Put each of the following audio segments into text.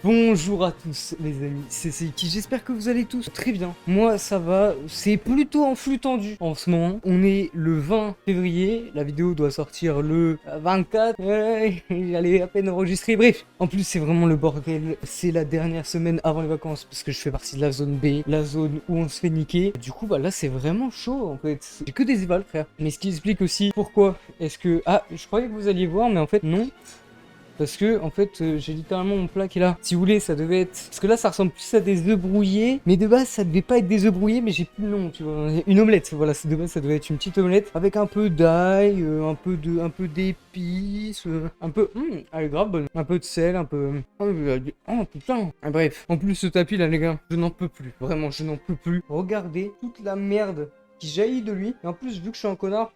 Bonjour à tous les amis, c'est Seiki, j'espère que vous allez tous très bien. Moi ça va, c'est plutôt en flux tendu en ce moment. On est le 20 février, la vidéo doit sortir le 24, j'allais à peine enregistrer, bref. En plus c'est vraiment le bordel, c'est la dernière semaine avant les vacances parce que je fais partie de la zone B, la zone où on se fait niquer. Du coup bah là c'est vraiment chaud en fait, j'ai que des évals frère. Mais ce qui explique aussi pourquoi est-ce que... Ah, je croyais que vous alliez voir mais en fait non. Parce que en fait j'ai littéralement mon plat qui est là. Si vous voulez ça devait être... Parce que là ça ressemble plus à des œufs brouillés. Mais de base ça devait pas être des œufs brouillés. Mais j'ai plus le nom tu vois. Une omelette. Voilà, de base ça devait être une petite omelette. Avec un peu d'ail, un peu d'épices. Un peu... elle est grave bonne. Un peu de sel, un peu... Oh putain. Ah, bref. En plus ce tapis là les gars, je n'en peux plus. Vraiment je n'en peux plus. Regardez toute la merde qui jaillit de lui. Et en plus vu que je suis un connard,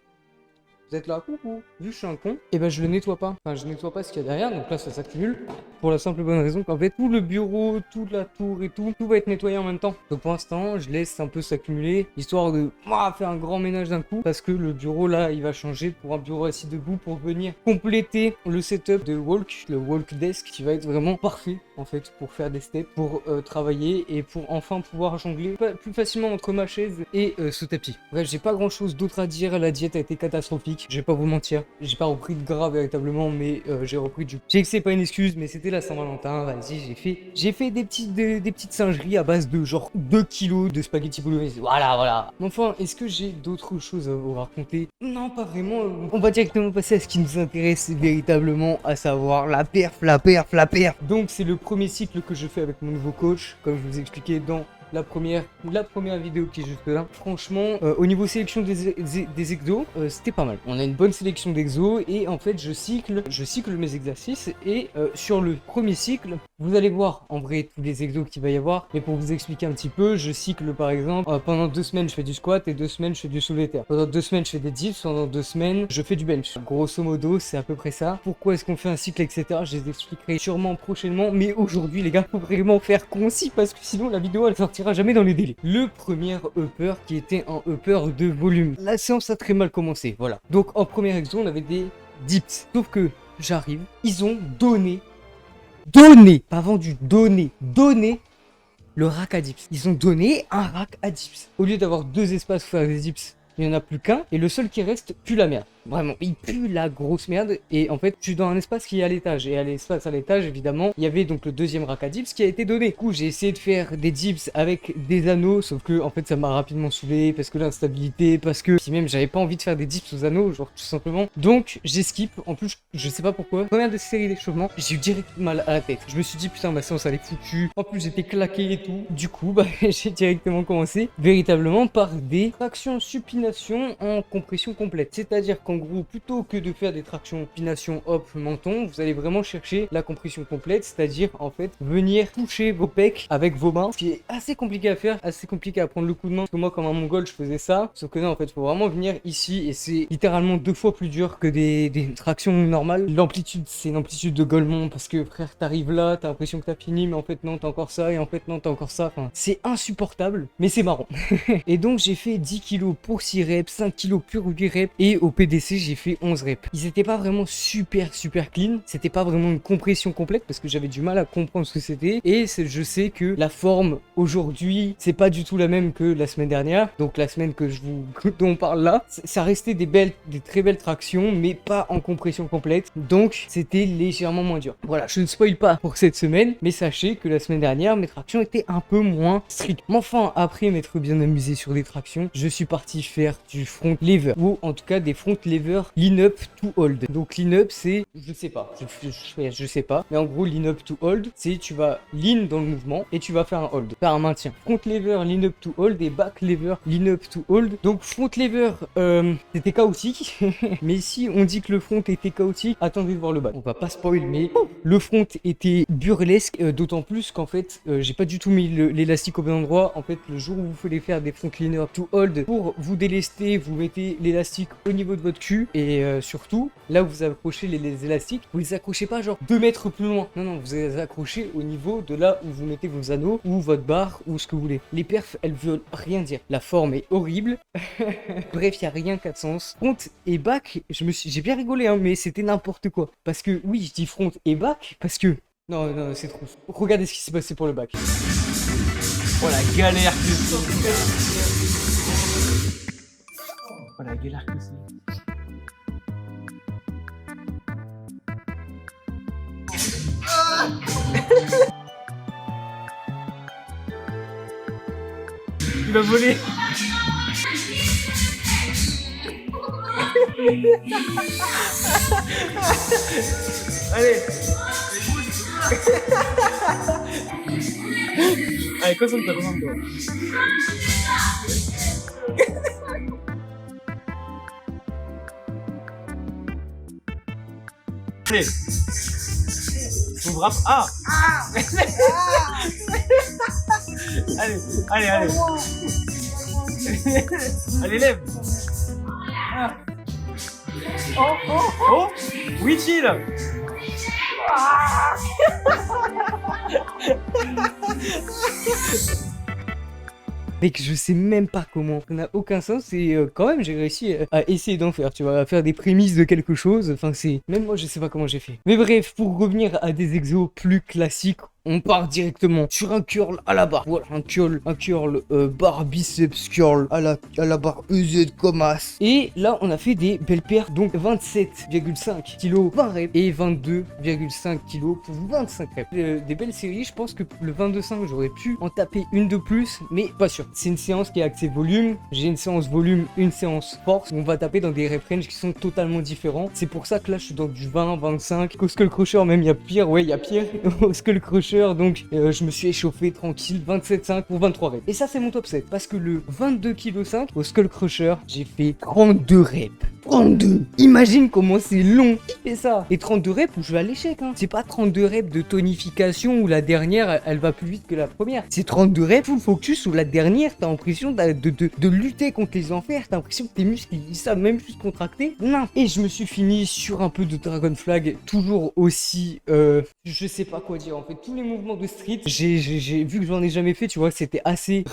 vous êtes là, coucou. Vu que je suis un con, et ben je le nettoie pas. Enfin, je nettoie pas ce qu'il y a derrière, donc là ça s'accumule. Pour la simple et bonne raison qu'en fait, tout le bureau, toute la tour et tout va être nettoyé en même temps. Donc pour l'instant, je laisse un peu s'accumuler, histoire de faire un grand ménage d'un coup. Parce que le bureau là, il va changer pour un bureau assis debout pour venir compléter le setup de Walk, le Walk Desk, qui va être vraiment parfait en fait pour faire des steps, pour travailler et pour enfin pouvoir jongler plus facilement entre ma chaise et ce tapis. Bref, j'ai pas grand chose d'autre à dire, la diète a été catastrophique. Je vais pas vous mentir, j'ai pas repris de gras véritablement, mais j'ai repris du... Je sais que c'est pas une excuse, mais c'était la Saint-Valentin, vas-y, j'ai fait des petites singeries à base de genre 2 kilos de spaghetti bolognese, voilà. Mais enfin, est-ce que j'ai d'autres choses à vous raconter? Non, pas vraiment. On va directement passer à ce qui nous intéresse véritablement, à savoir la perf. Donc c'est le premier cycle que je fais avec mon nouveau coach, comme je vous ai expliqué dans la première vidéo qui est juste là. Franchement, au niveau sélection des exos, c'était pas mal. On a une bonne sélection d'exos et en fait je cycle mes exercices et sur le premier cycle, vous allez voir en vrai tous les exos qu'il va y avoir. Mais pour vous expliquer un petit peu, je cycle par exemple, pendant 2 semaines je fais du squat et 2 semaines je fais du soulevé de terre. Pendant 2 semaines je fais des dips, pendant 2 semaines je fais du bench. Grosso modo, c'est à peu près ça. Pourquoi est-ce qu'on fait un cycle, etc. Je les expliquerai sûrement prochainement. Mais aujourd'hui les gars, faut vraiment faire concis parce que sinon la vidéo elle sortira jamais dans les délais. Le premier upper qui était un upper de volume. La séance a très mal commencé, voilà. Donc en premier exo, on avait des dips. Sauf que j'arrive, ils ont donné, pas vendu, donné le rack à dips. Ils ont donné un rack à dips. Au lieu d'avoir 2 espaces pour faire des dips, il n'y en a plus qu'un. Et le seul qui reste pue la merde. Vraiment, il pue la grosse merde. Et en fait, je suis dans un espace qui est à l'étage. Et à l'espace à l'étage, évidemment, il y avait donc le deuxième rack à dips qui a été donné. Du coup, j'ai essayé de faire des dips avec des anneaux. Sauf que, en fait, ça m'a rapidement saoulé. Parce que l'instabilité, parce que... Puis même, j'avais pas envie de faire des dips aux anneaux, genre tout simplement. Donc, j'ai skip. En plus, je sais pas pourquoi. Première de série d'échauffement, j'ai eu direct mal à la tête. Je me suis dit, putain, ma séance, elle est foutue. En plus, j'étais claqué et tout. Du coup, bah, j'ai directement commencé véritablement par des tractions supination en compression complète. C'est-à-dire qu'en gros, plutôt que de faire des tractions supination hop menton, vous allez vraiment chercher la compression complète, c'est-à-dire en fait venir toucher vos pecs avec vos mains, ce qui est assez compliqué à faire, assez compliqué à prendre le coup de main, parce que moi comme un mongol je faisais ça, sauf que non en fait il faut vraiment venir ici et c'est littéralement 2 fois plus dur que des tractions normales. L'amplitude, c'est une amplitude de Golemont parce que frère t'arrives là, t'as l'impression que t'as fini mais en fait non t'as encore ça et en fait non t'as encore ça, enfin c'est insupportable mais c'est marrant. Et donc j'ai fait 10 kilos pour 6 reps, 5 kilos pour 8 reps et au PDC j'ai fait 11 reps. Ils étaient pas vraiment super clean, c'était pas vraiment une compression complète parce que j'avais du mal à comprendre ce que c'était et je sais que la forme aujourd'hui c'est pas du tout la même que la semaine dernière, donc la semaine dont on parle là, ça restait des très belles tractions mais pas en compression complète, donc c'était légèrement moins dur. Voilà, je ne spoil pas pour cette semaine mais sachez que la semaine dernière mes tractions étaient un peu moins strictes. Mais enfin, après m'être bien amusé sur les tractions, je suis parti faire du front lever ou en tout cas des front lever lean up to hold. Donc lean up c'est, je sais pas, je sais pas, mais en gros lean up to hold c'est tu vas lean dans le mouvement et tu vas faire un hold, faire un maintien. Front lever lean up to hold et back lever lean up to hold. Donc front lever c'était chaotique mais si on dit que le front était chaotique, attendez de voir le bas, on va pas spoil mais le front était burlesque, d'autant plus qu'en fait j'ai pas du tout mis l'élastique au bon endroit. En fait le jour où vous voulez faire des front lean up to hold, pour vous délester vous mettez l'élastique au niveau de votre cul et surtout là où vous accrochez les élastiques, vous les accrochez pas genre 2 mètres plus loin, non vous les accrochez au niveau de là où vous mettez vos anneaux ou votre barre ou ce que vous voulez. Les perfs elles veulent rien dire, la forme est horrible. Bref, il y a rien qu'à de sens. Front et back, j'ai bien rigolé hein, mais c'était n'importe quoi parce que oui je dis front et back parce que Non, non, c'est trop. Regardez ce qui s'est passé pour le bac. Oh la galère que c'est. Oh la galère que c'est. Il va voler. Allez. Allez, concentre-toi, concentre-toi. Allez. On frappe. Ah. Allez, allez, allez. Allez, lève. Ah. Oh, oh, oh. Oui, chill. Mec, je sais même pas comment. Ça n'a aucun sens et quand même j'ai réussi à essayer d'en faire, tu vois, à faire des prémices de quelque chose. Enfin, c'est... Même moi, je sais pas comment j'ai fait. Mais bref, pour revenir à des exos plus classiques, on part directement sur un curl à la barre. Voilà, un curl barre biceps curl à la barre EZ comme as. Et là, on a fait des belles paires, donc 27,5 kg 20 reps et 22,5 kg pour 25 reps. Des belles séries, je pense que pour le 22,5, j'aurais pu en taper une de plus, mais pas sûr. C'est une séance qui est axée volume. J'ai une séance volume, une séance force. On va taper dans des rep range qui sont totalement différents. C'est pour ça que là, je suis dans du 20, 25. Au skull crusher, même, il y a pire. Ouais, il y a pire. Au skull crusher. Donc je me suis échauffé tranquille 27,5 pour 23 reps. Et ça c'est mon top 7 parce que le 22,5 kg au Skull Crusher, j'ai fait 32 reps. 32. Imagine comment c'est long. Qui fait ça? Et 32 reps où je vais à l'échec. Hein. C'est pas 32 reps de tonification où la dernière elle va plus vite que la première. C'est 32 reps full focus où la dernière t'as l'impression de lutter contre les enfers. T'as l'impression que tes muscles ils savent même plus se contracter. Non. Et je me suis fini sur un peu de Dragon Flag. Toujours aussi je sais pas quoi dire en fait. Tous les mouvements de street, j'ai vu que j'en ai jamais fait, tu vois, c'était assez...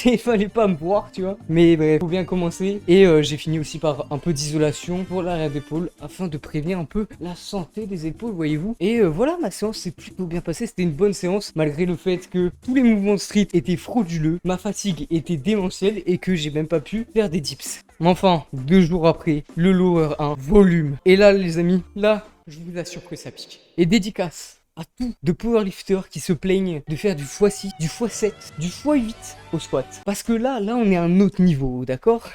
Il fallait pas me voir, tu vois. Mais bref, faut bien commencer. Et j'ai fini aussi par un peu d'isolation pour l'arrière d'épaule afin de prévenir un peu la santé des épaules, voyez-vous. Et voilà, ma séance s'est plutôt bien passée. C'était une bonne séance malgré le fait que tous les mouvements de street étaient frauduleux, ma fatigue était démentielle et que j'ai même pas pu faire des dips. Mais enfin, 2 jours après, le lower 1, volume. Et là, les amis, là, je vous assure que ça pique. Et dédicace à tous de powerlifters qui se plaignent de faire du x6, du x7, du x8 au squat. Parce que là on est à un autre niveau, d'accord?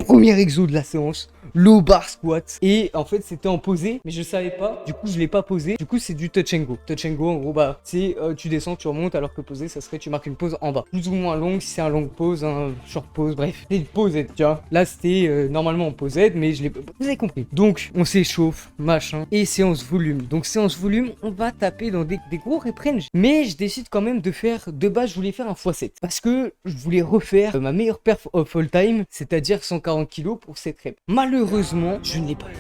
Premier exo de la séance, low bar squat. Et en fait, c'était en posé, mais je savais pas. Du coup, je l'ai pas posé. Du coup, c'est du touch and go. Touch and go, en gros, bah, c'est tu descends, tu remontes, alors que posé, ça serait tu marques une pause en bas. Plus ou moins longue, si c'est un long pause, un short pause, bref. C'est une posette, tu vois. Là, c'était normalement en posette, mais je l'ai... Vous avez compris. Donc, on s'échauffe, machin. Et séance volume. Donc, séance volume, on va taper dans des gros rep range. Mais je décide quand même de faire... De base, je voulais faire un x7. Parce que je voulais refaire ma meilleure perf of all time, c'est-à-dire 140 kg pour 7 reps. Malheureusement, je ne l'ai pas eu.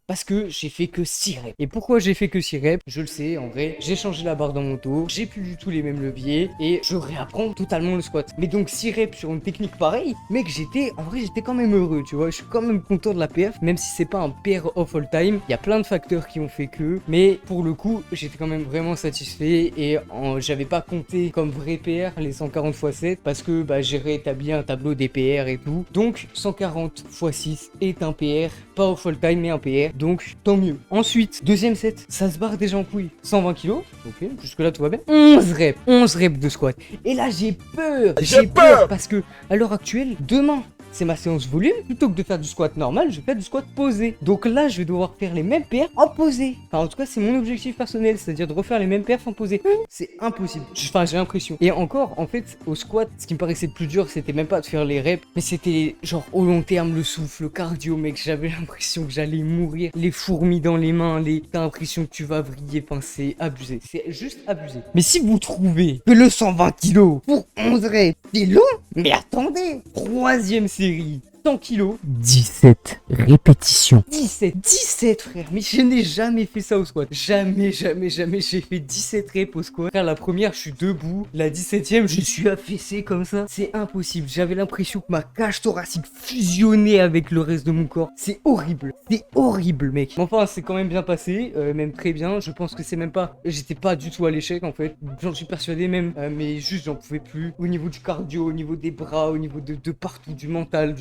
Parce que j'ai fait que 6 reps. Et pourquoi j'ai fait que 6 reps? Je le sais, en vrai, j'ai changé la barre dans mon dos, j'ai plus du tout les mêmes leviers et je réapprends totalement le squat. Mais donc 6 reps sur une technique pareille, mec, en vrai, j'étais quand même heureux, tu vois. Je suis quand même content de la perf, même si c'est pas un PR of all time. Il y a plein de facteurs qui ont fait que, mais pour le coup, j'étais quand même vraiment satisfait et j'avais pas compté comme vrai PR les 140 x 7 parce que bah, j'ai rétabli un tableau des PR et tout. Donc 140 x 6 est un PR, pas of all time mais un PR. Donc tant mieux. Ensuite, deuxième set, ça se barre déjà en couille. 120 kg. Ok, jusque là tout va bien. 11 reps de squat. Et là j'ai peur. J'ai peur parce que à l'heure actuelle, demain, c'est ma séance volume. Plutôt que de faire du squat normal, je vais faire du squat posé. Donc là, je vais devoir faire les mêmes perfs en posé. Enfin, en tout cas, c'est mon objectif personnel, c'est-à-dire de refaire les mêmes perfs en posé. C'est impossible. Enfin, j'ai l'impression. Et encore, en fait, au squat, ce qui me paraissait le plus dur, c'était même pas de faire les reps, mais c'était genre au long terme, le souffle, le cardio, mec. J'avais l'impression que j'allais mourir. Les fourmis dans les mains, t'as l'impression que tu vas vriller. Enfin, c'est abusé. C'est juste abusé. Mais si vous trouvez que le 120 kg pour 11 reps, c'est long, mais attendez, troisième série. 100 kilos, 17 répétitions. 17 frère, mais je n'ai jamais fait ça au squat. Jamais j'ai fait 17 reps au squat. Frère, la première, je suis debout. La 17e, je suis affaissé comme ça. C'est impossible. J'avais l'impression que ma cage thoracique fusionnait avec le reste de mon corps. C'est horrible, mec. Mais enfin, c'est quand même bien passé, même très bien. Je pense que c'est même pas... J'étais pas du tout à l'échec, en fait. J'en suis persuadé même, mais juste, j'en pouvais plus. Au niveau du cardio, au niveau des bras, au niveau de partout, du mental,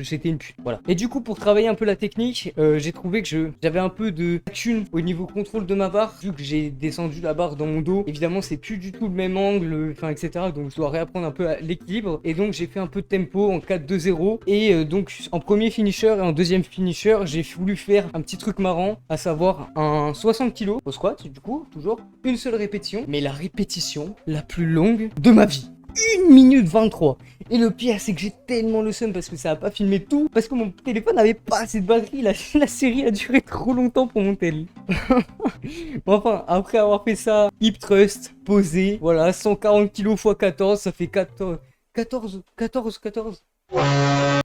j'étais une pute. Voilà. Et du coup, pour travailler un peu la technique, j'ai trouvé que j'avais un peu de lacune au niveau contrôle de ma barre. Vu que j'ai descendu la barre dans mon dos, évidemment, c'est plus du tout le même angle, enfin, etc. Donc, je dois réapprendre un peu l'équilibre. Et donc, j'ai fait un peu de tempo en 4-2-0. Et donc, en premier finisher et en deuxième finisher, j'ai voulu faire un petit truc marrant, à savoir un 60 kg au squat, du coup, toujours une seule répétition, mais la répétition la plus longue de ma vie. 1 minute 23. Et le pire, c'est que j'ai tellement le seum parce que ça a pas filmé tout, parce que mon téléphone n'avait pas assez de batterie. La série a duré trop longtemps pour mon tel. Bon, enfin, après avoir fait ça, hip thrust, posé, voilà, 140 kg x 14, ça fait 14.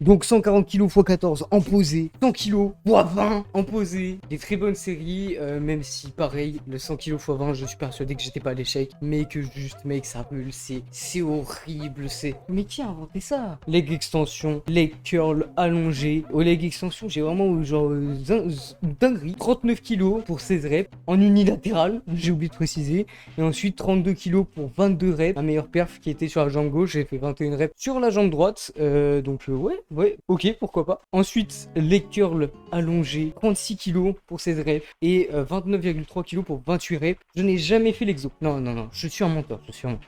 Donc 140 kg x 14 en posé, 100 kg x 20 en posé. Des très bonnes séries, même si pareil, le 100 kg x 20, je suis persuadé que j'étais pas à l'échec. Mais que juste, mec, ça me c'est horrible, c'est... Mais qui a inventé ça? Leg extension, leg curl allongé. Au leg extension, j'ai vraiment genre dinguerie. 39 kg pour 16 reps en unilatéral, j'ai oublié de préciser. Et ensuite 32 kg pour 22 reps. Ma meilleure perf qui était sur la jambe gauche, j'ai fait 21 reps sur la jambe droite. Donc ouais, ok, pourquoi pas. Ensuite, les curls allongés, 36 kg pour 16 reps et 29,3 kg pour 28 reps. Je n'ai jamais fait l'exo. Non, je suis un menteur,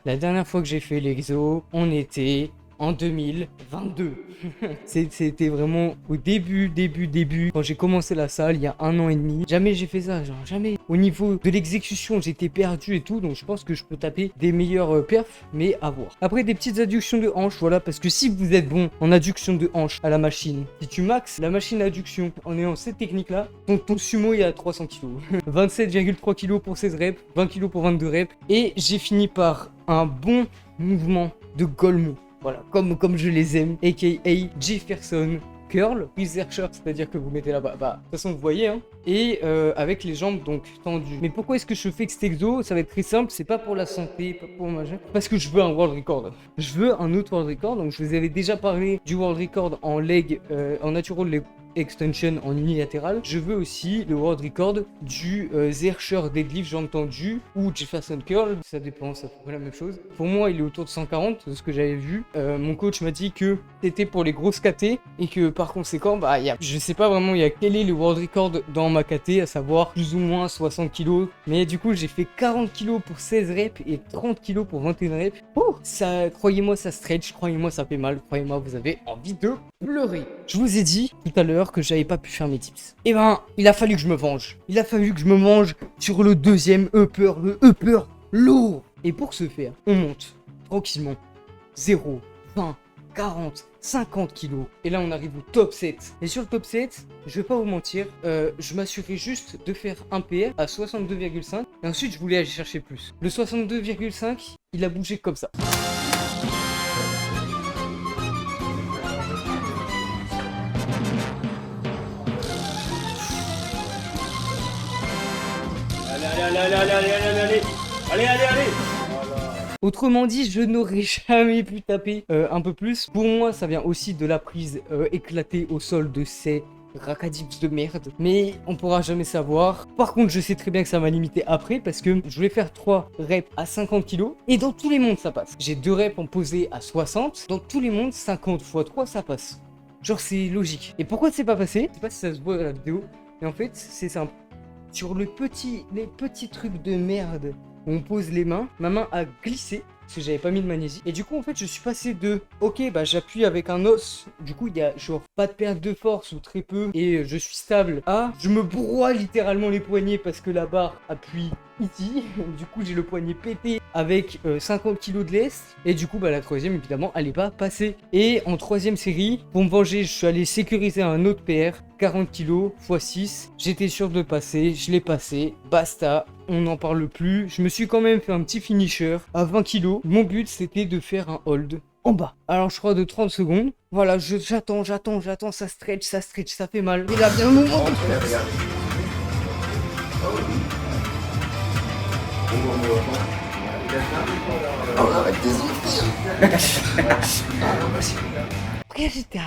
La dernière fois que j'ai fait l'exo, on était en 2022. C'était vraiment au début, quand j'ai commencé la salle, il y a 1 an et demi. Jamais j'ai fait ça, genre jamais. Au niveau de l'exécution, j'étais perdu et tout, donc je pense que je peux taper des meilleurs perfs, mais à voir. Après, des petites adductions de hanches, voilà, parce que si vous êtes bon en adduction de hanches à la machine, si tu maxes la machine adduction en ayant cette technique-là, ton sumo est à 300 kg. 27,3 kg pour 16 reps, 20 kg pour 22 reps, et j'ai fini par un bon mouvement de Golemont. Voilà, comme je les aime, aka Jefferson curl, with Archer, c'est-à-dire que vous mettez là-bas, de toute façon vous voyez, hein, et avec les jambes donc tendues. Mais pourquoi est-ce que je fais que cet exo? Ça va être très simple, c'est pas pour la santé, pas pour machin, parce que je veux un world record. Je veux un autre world record, donc je vous avais déjà parlé du world record en leg, en natural leg extension en unilatéral. Je veux aussi le world record du Zercher deadlift jambes tendues ou Jefferson curl, ça dépend, ça fait la même chose. Pour moi, il est autour de 140 de ce que j'avais vu. Mon coach m'a dit que c'était pour les grosses KT et que par conséquent, je sais pas vraiment quel est le world record dans ma KT, à savoir plus ou moins 60 kg. Mais du coup, j'ai fait 40 kg pour 16 reps et 30 kg pour 21 reps. Oh, ça, croyez-moi, ça stretch, croyez-moi, ça fait mal, croyez-moi, vous avez envie de pleurer. Je vous ai dit tout à l'heure que j'avais pas pu faire mes tips. Et il a fallu que je me venge. Il a fallu que je me venge sur le deuxième upper, le upper lourd. Et pour ce faire, on monte tranquillement 0, 20, 40, 50 kilos. Et là, on arrive au top 7. Et sur le top 7, je vais pas vous mentir, je m'assurais juste de faire un PR à 62,5. Et ensuite, je voulais aller chercher plus. Le 62,5, il a bougé comme ça. Allez. Autrement dit, je n'aurais jamais pu taper un peu plus. Pour moi, ça vient aussi de la prise éclatée au sol de ces racadips de merde. Mais on pourra jamais savoir. Par contre, je sais très bien que ça m'a limité après parce que je voulais faire 3 reps à 50 kg. Et dans tous les mondes, ça passe. J'ai 2 reps en posé à 60. Dans tous les mondes, 50 x 3, ça passe. Genre, c'est logique. Et pourquoi c'est pas passé? Je sais pas si ça se voit dans la vidéo. Et en fait, c'est simple. Sur les petits trucs de merde où on pose les mains, ma main a glissé parce que j'avais pas mis de magnésie. Et du coup, en fait, je suis passé de ok, j'appuie avec un os. Du coup, il y a genre pas de perte de force ou très peu et je suis stable. À je me broie littéralement les poignets parce que la barre appuie ici. Du coup, j'ai le poignet pété avec 50 kg de lest. Et du coup, la troisième, évidemment, elle est pas passée. Et en troisième série, pour me venger, je suis allé sécuriser un autre PR. 40 kg x 6. J'étais sûr de le passer. Je l'ai passé. Basta. On n'en parle plus. Je me suis quand même fait un petit finisher à 20 kg. Mon but, c'était de faire un hold en bas. Alors je crois de 30 secondes. Voilà, j'attends, ça stretch, ça fait mal. Et là vient le moment. Après j'étais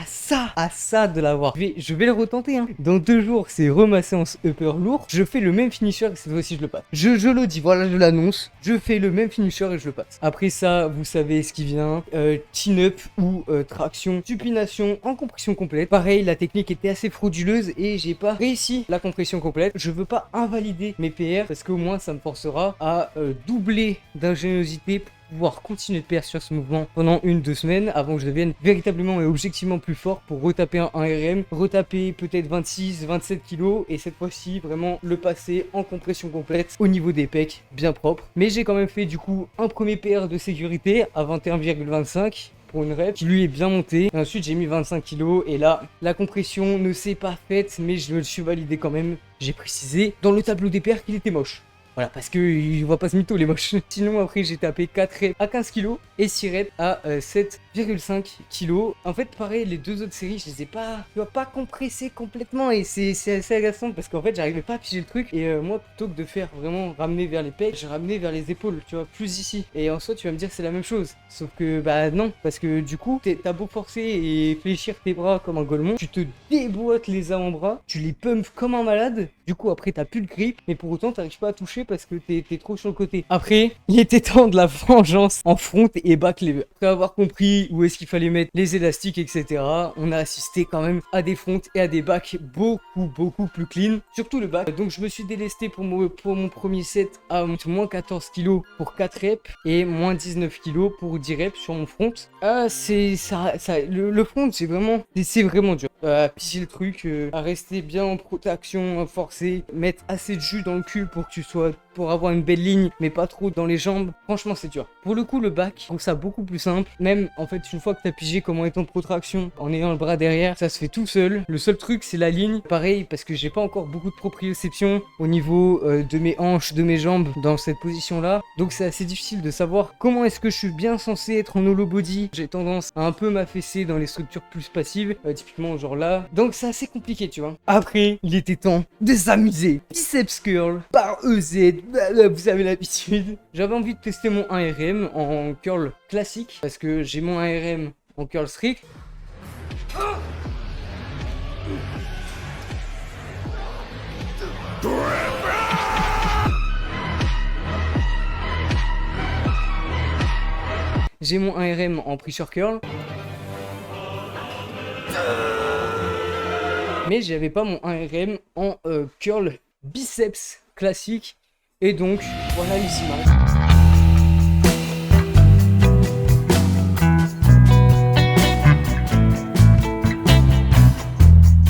à ça de l'avoir. Je vais le retenter hein. Dans 2 jours c'est ma séance upper lourd. Je fais le même finisher et cette fois-ci je le passe. Je le dis, voilà je l'annonce. Je fais le même finisher et je le passe. Après ça vous savez ce qui vient. Chin-up ou traction, supination en compression complète. Pareil la technique était assez frauduleuse et j'ai pas réussi la compression complète. Je veux pas invalider mes PR parce qu'au moins ça me forcera à doubler d'ingéniosité pour pouvoir continuer de PR sur ce mouvement pendant 1-2 semaines avant que je devienne véritablement et objectivement plus fort pour retaper un RM, retaper peut-être 26-27 kg et cette fois-ci vraiment le passer en compression complète au niveau des pecs bien propre. Mais j'ai quand même fait du coup un premier PR de sécurité à 21,25 pour une rep qui lui est bien monté. Et ensuite j'ai mis 25 kg et là la compression ne s'est pas faite mais je me le suis validé quand même. J'ai précisé dans le tableau des PR qu'il était moche. Voilà, parce qu'il va pas se mytho les moches. Sinon, après, j'ai tapé 4 reps à 15 kg et 6 reps à 7,5 kg. En fait, pareil, les 2 autres séries, je les ai pas, tu vois, pas compressées complètement et c'est assez agaçant parce qu'en fait, j'arrivais pas à piger le truc. Et moi, plutôt que de faire vraiment ramener vers les pecs, j'ai ramené vers les épaules, tu vois, plus ici. Et en soi, tu vas me dire c'est la même chose. Sauf que, bah non, parce que du coup, t'as beau forcer et fléchir tes bras comme un golemon, tu te déboîtes les avant-bras, tu les pumps comme un malade. Du coup, après, t'as plus le grip, mais pour autant, t'arrives pas à toucher parce que t'es trop sur le côté. Après, il était temps de la vengeance en front et back lever. Après avoir compris où est-ce qu'il fallait mettre les élastiques, etc., on a assisté quand même à des fronts et à des backs beaucoup plus clean. Surtout le back. Donc, je me suis délesté pour mon premier set à moins 14 kg pour 4 reps et moins 19 kg pour 10 reps sur mon front. Le front, c'est vraiment dur. À piger le truc, à rester bien en protection, forcer, mettre assez de jus dans le cul pour avoir une belle ligne, mais pas trop dans les jambes. Franchement, c'est dur. Pour le coup, le back, je trouve ça beaucoup plus simple. Même, en fait, une fois que t'as pigé comment est en protraction, en ayant le bras derrière, ça se fait tout seul. Le seul truc, c'est la ligne. Pareil, parce que j'ai pas encore beaucoup de proprioception au niveau de mes hanches, de mes jambes dans cette position-là. Donc, c'est assez difficile de savoir comment est-ce que je suis bien censé être en hollow body. J'ai tendance à un peu m'affaisser dans les structures plus passives, typiquement genre là. Donc, c'est assez compliqué, tu vois. Après, il était temps de s'amuser. Biceps curl par EZ. Vous avez l'habitude. J'avais envie de tester mon 1RM en curl classique parce que j'ai mon 1RM en curl strict. J'ai mon 1RM en pressure curl. Mais j'avais pas mon 1RM en curl biceps classique. Et donc, voilà les images.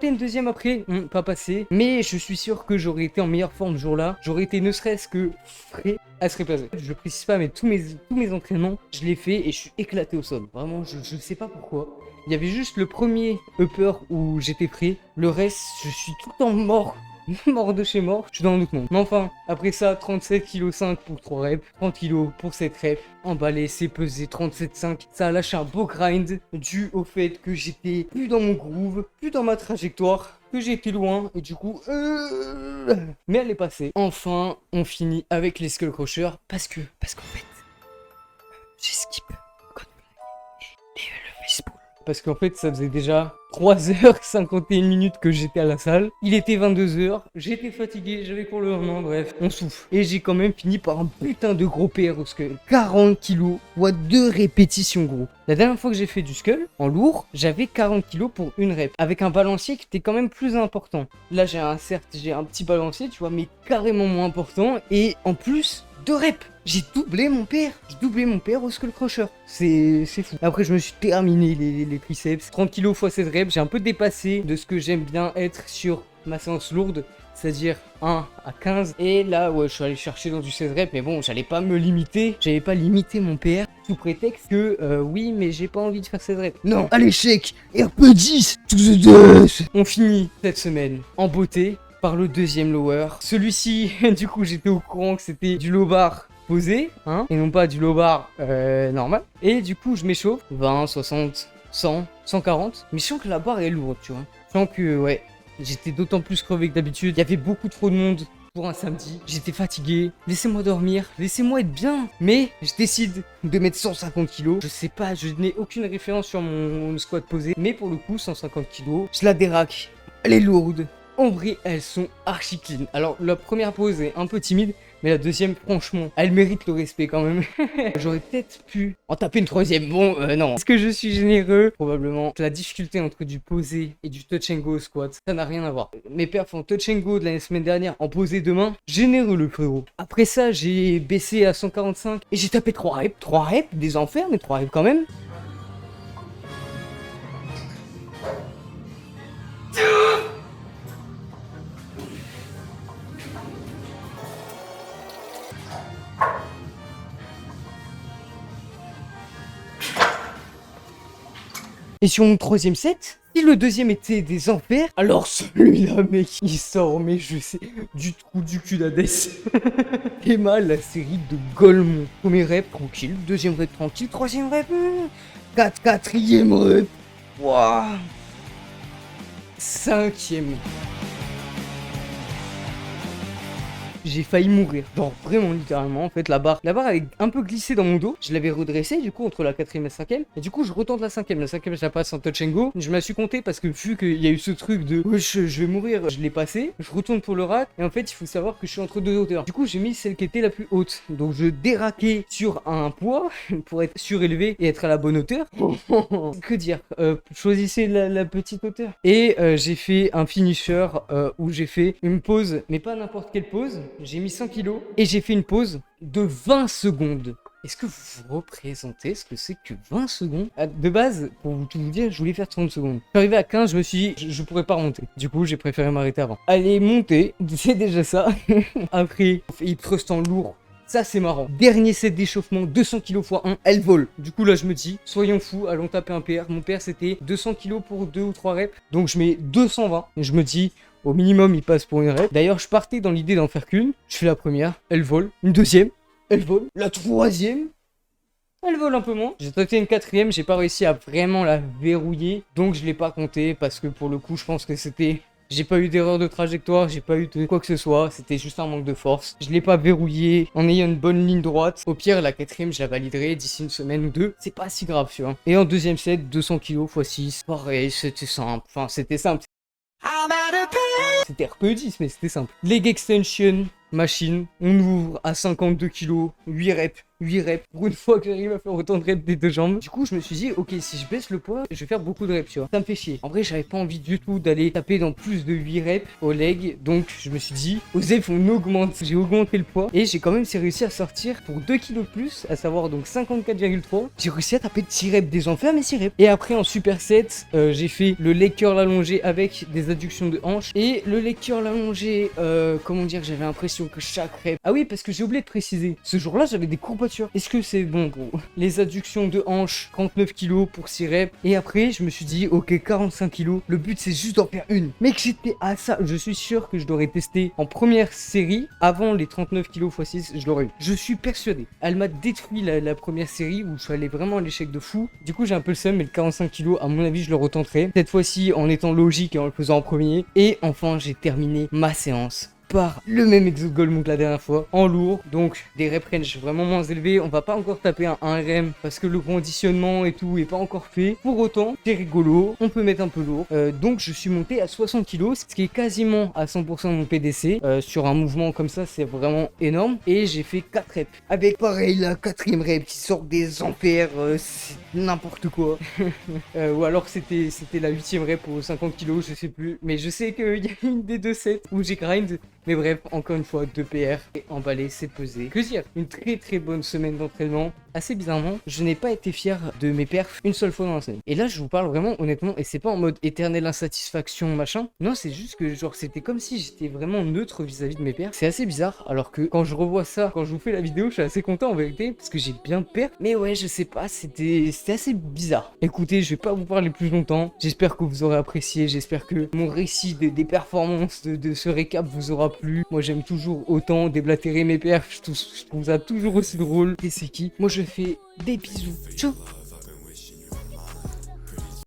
Une deuxième après, pas passé. Mais je suis sûr que j'aurais été en meilleure forme ce jour-là. J'aurais été ne serait-ce que frais à se reposer. Je précise pas, mais tous mes entraînements, je l'ai fait et je suis éclaté au sol. Vraiment, je sais pas pourquoi. Il y avait juste le premier upper où j'étais prêt. Le reste, je suis tout le temps mort de chez mort. Je suis dans un autre monde. Mais enfin, après ça, 37,5 kg pour 3 reps. 30 kg pour 7 reps. Emballé, c'est pesé 37,5. Ça a lâché un beau grind dû au fait que j'étais plus dans mon groove, plus dans ma trajectoire, que j'ai été loin et du coup mais elle est passée. Enfin on finit avec les skull crushers parce qu'en fait j'ai skip le Facebook parce qu'en fait ça faisait déjà 3h51 minutes que j'étais à la salle. Il était 22h, j'étais fatigué, j'avais cours le lendemain, bref, on souffle. Et j'ai quand même fini par un putain de gros PR au skull. 40 kg, fois 2 répétitions gros. La dernière fois que j'ai fait du skull, en lourd, j'avais 40 kg pour une rep. Avec un balancier qui était quand même plus important. Là j'ai un petit balancier, tu vois, mais carrément moins important. Et en plus, 2 reps. J'ai doublé mon PR. J'ai doublé mon PR au skull crusher. C'est fou. Après, je me suis terminé les triceps. 30 kg x 7 reps. J'ai un peu dépassé de ce que j'aime bien être sur ma séance lourde. C'est-à-dire 1 à 15. Et là, ouais, je suis allé chercher dans du 16 reps. Mais bon, j'allais pas me limiter. J'allais pas limiter mon PR sous prétexte que oui, mais j'ai pas envie de faire 16 reps. Non, à l'échec. RP10. On finit cette semaine en beauté par le deuxième lower. Celui-ci, du coup, j'étais au courant que c'était du low bar posé, hein, et non pas du low bar normal. Et du coup, je m'échauffe, 20, 60, 100, 140. Mais je sens que la barre est lourde, tu vois. Je sens que, ouais, j'étais d'autant plus crevé que d'habitude. Il y avait beaucoup trop de monde pour un samedi. J'étais fatigué. Laissez-moi dormir. Laissez-moi être bien. Mais je décide de mettre 150 kilos. Je sais pas, je n'ai aucune référence sur mon squat posé. Mais pour le coup, 150 kilos, je la déraque. Elle est lourde. En vrai, elles sont archi clean. Alors, la première pose est un peu timide, mais la deuxième, franchement, elle mérite le respect quand même. J'aurais peut-être pu en taper une troisième. Bon, non. Est-ce que je suis généreux? Probablement. La difficulté entre du posé et du touch and go au squat, ça n'a rien à voir. Mes perfs en touch and go de la semaine dernière, en posé demain, généreux le frérot. Après ça, j'ai baissé à 145 et j'ai tapé 3 reps. 3 reps, des enfers, mais 3 reps quand même. Et sur mon troisième set, si le deuxième était des enfers, alors celui-là, mec, il sort, mais je sais, du trou du cul d'Hadès. Et mal la série de Golemont. Premier rep, tranquille. Deuxième rep, tranquille. Troisième rep, quatrième rep. Waouh. Cinquième. J'ai failli mourir. Genre vraiment littéralement en fait la barre avait un peu glissé dans mon dos. Je l'avais redressée du coup entre la quatrième et la cinquième. Et du coup je retente la cinquième. La cinquième je la passe en touch and go. Je me la suis compté parce que vu qu'il y a eu ce truc de je vais mourir, je l'ai passé. Je retourne pour le rack. Et en fait il faut savoir que je suis entre deux hauteurs. Du coup j'ai mis celle qui était la plus haute. Donc je déraquais sur un poids pour être surélevé et être à la bonne hauteur. Que dire, choisissez la petite hauteur. Et j'ai fait un finisher où j'ai fait une pause, mais pas n'importe quelle pause. J'ai mis 100 kilos et j'ai fait une pause de 20 secondes. Est-ce que vous vous représentez ce que c'est que 20 secondes? De base, pour tout vous dire, je voulais faire 30 secondes. Je suis arrivé à 15, je me suis dit, je pourrais pas remonter. Du coup, j'ai préféré m'arrêter avant. Allez, monter, c'est déjà ça. Après, on fait hip thrust en lourd. Ça, c'est marrant. Dernier set d'échauffement, 200 kg x 1, elle vole. Du coup, là, je me dis, soyons fous, allons taper un PR. Mon PR, c'était 200 kg pour 2 ou 3 reps. Donc, je mets 220. Et je me dis, au minimum, il passe pour une rep. D'ailleurs, je partais dans l'idée d'en faire qu'une. Je fais la première, elle vole. Une deuxième, elle vole. La troisième, elle vole un peu moins. J'ai tenté une quatrième, j'ai pas réussi à vraiment la verrouiller. Donc, je l'ai pas compté parce que pour le coup, je pense que c'était... J'ai pas eu d'erreur de trajectoire, j'ai pas eu de quoi que ce soit, c'était juste un manque de force. Je l'ai pas verrouillé en ayant une bonne ligne droite. Au pire, la quatrième, je la validerai d'ici une semaine ou deux. C'est pas si grave, tu vois. Et en deuxième set, 200 kg x 6. Pareil, c'était simple. Enfin, c'était simple. C'était RPE10, mais c'était simple. Leg extension, machine. On ouvre à 52 kg, 8 reps. 8 reps. Pour une fois que j'arrive à faire autant de reps des deux jambes. Du coup, je me suis dit, ok, si je baisse le poids, je vais faire beaucoup de reps, tu vois. Ça me fait chier. En vrai, j'avais pas envie du tout d'aller taper dans plus de 8 reps au leg. Donc, je me suis dit, aux F, on augmente. J'ai augmenté le poids. Et j'ai quand même réussi à sortir pour 2 kg de plus, à savoir donc 54,3. J'ai réussi à taper 6 reps des enfers, mais 6 reps. Et après, en superset, j'ai fait le leg curl allongé avec des adductions de hanches. Et le leg curl allongé, comment dire, j'avais l'impression que chaque rep... Ah oui, parce que j'ai oublié de préciser. Ce jour-là, j'avais des courbatures. Est-ce que c'est bon pour les adductions de hanches, 39 kg pour 6 reps. Et après, je me suis dit, ok, 45 kg. Le but, c'est juste d'en faire une. Mec, j'étais à ça. Je suis sûr que je l'aurais testé en première série. Avant les 39 kg x 6, je l'aurais eu. Je suis persuadé. Elle m'a détruit la première série où je suis allé vraiment à l'échec de fou. Du coup, j'ai un peu le seum, mais le 45 kg, à mon avis, je le retenterai. Cette fois-ci, en étant logique et en le faisant en premier. Et enfin, j'ai terminé ma séance par le même exo Golemont que la dernière fois, en lourd, donc des rep range vraiment moins élevés. On va pas encore taper un 1RM parce que le conditionnement et tout est pas encore fait. Pour autant, c'est rigolo, on peut mettre un peu lourd. Donc je suis monté à 60 kg, ce qui est quasiment à 100% de mon PDC. Sur un mouvement comme ça, c'est vraiment énorme. Et j'ai fait 4 reps. Avec pareil la quatrième rep qui sort des enfers, c'est n'importe quoi. Ou alors c'était la 8ème rep aux 50 kg, je sais plus. Mais je sais qu'il y a une des deux sets où j'ai grind. Mais bref, encore une fois, 2 PR et emballé, c'est pesé. Que dire, une très très bonne semaine d'entraînement. assez bizarrement, je n'ai pas été fier de mes perfs une seule fois dans la semaine. Et là, je vous parle vraiment honnêtement, et c'est pas en mode éternelle insatisfaction, machin. Non, c'est juste que genre, c'était comme si j'étais vraiment neutre vis-à-vis de mes perfs. C'est assez bizarre, alors que quand je revois ça, quand je vous fais la vidéo, je suis assez content en vérité, parce que j'ai bien perf. Mais ouais, je sais pas, c'était assez bizarre. Écoutez, je vais pas vous parler plus longtemps. J'espère que vous aurez apprécié, j'espère que mon récit des performances de ce récap vous aura plu. Moi, j'aime toujours autant déblatérer mes perfs, je trouve ça toujours aussi drôle. Et c'est qui? Moi, je fais des bisous. Ciao.